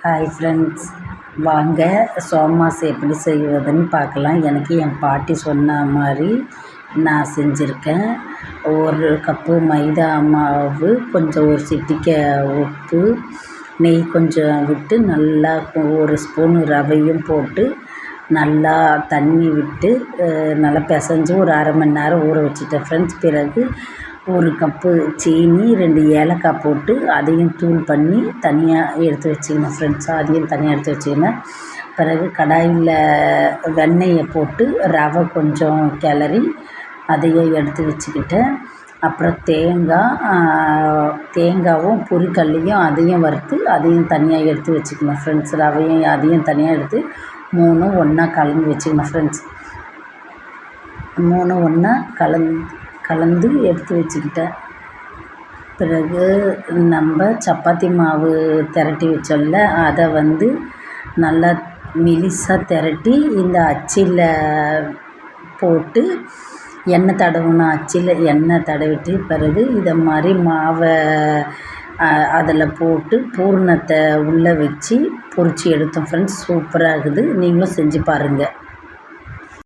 Hi friends, வாங்க சோமாஸ் எப்படி செய்வதுன்னு பார்க்கலாம். எனக்கு என் பாட்டி சொன்ன மாதிரி நான் செஞ்சுருக்கேன். ஒரு கப்பு மைதா மாவு, கொஞ்சம் ஒரு சிட்டிகை உப்பு, நெய் கொஞ்சம் விட்டு நல்லா ஒரு ஸ்பூன் ரவையும் போட்டு நல்லா தண்ணி விட்டு நல்லா பிசைஞ்சு ஒரு அரை மணி நேரம் ஊற வச்சுட்டேன் ஃப்ரெண்ட்ஸ். பிறகு ஒரு கப்பு சீனி, 2 ஏலக்காய் போட்டு அதையும் தூள் பண்ணி தனியாக எடுத்து வச்சுக்கணும் ஃப்ரெண்ட்ஸ். அதையும் தனியாக எடுத்து வச்சுக்கணும். பிறகு கடாயில் வெண்ணெயை போட்டு ரவை கொஞ்சம் கிளறி அதையும் எடுத்து வச்சுக்கிட்டேன். அப்புறம் தேங்காவும் பொரிக்கல்லையும் அதையும் வறுத்து அதையும் தனியாக எடுத்து வச்சுக்கணும் ஃப்ரெண்ட்ஸ். ரவையும் அதையும் தனியாக எடுத்து 3 ஒன்றா கலந்து வச்சுக்கணும் ஃப்ரெண்ட்ஸ். 3 ஒன்றா கலந்து எடுத்து வச்சுக்கிட்டேன். பிறகு நம்ம சப்பாத்தி மாவு திரட்டி வச்சோம்ல, அதை நல்லா மெலிசாக திரட்டி இந்த அச்சில் போட்டு எண்ணெய் தடவணும். அச்சில் எண்ணெய் தடவிட்டு பிறகு இதை மாதிரி மாவை அதில் போட்டு பூரணத்தை உள்ளே வச்சு பொரித்து எடுத்தோம் ஃப்ரெண்ட்ஸ். சூப்பராக இருக்குது. நீங்களும் செஞ்சு பாருங்கள்.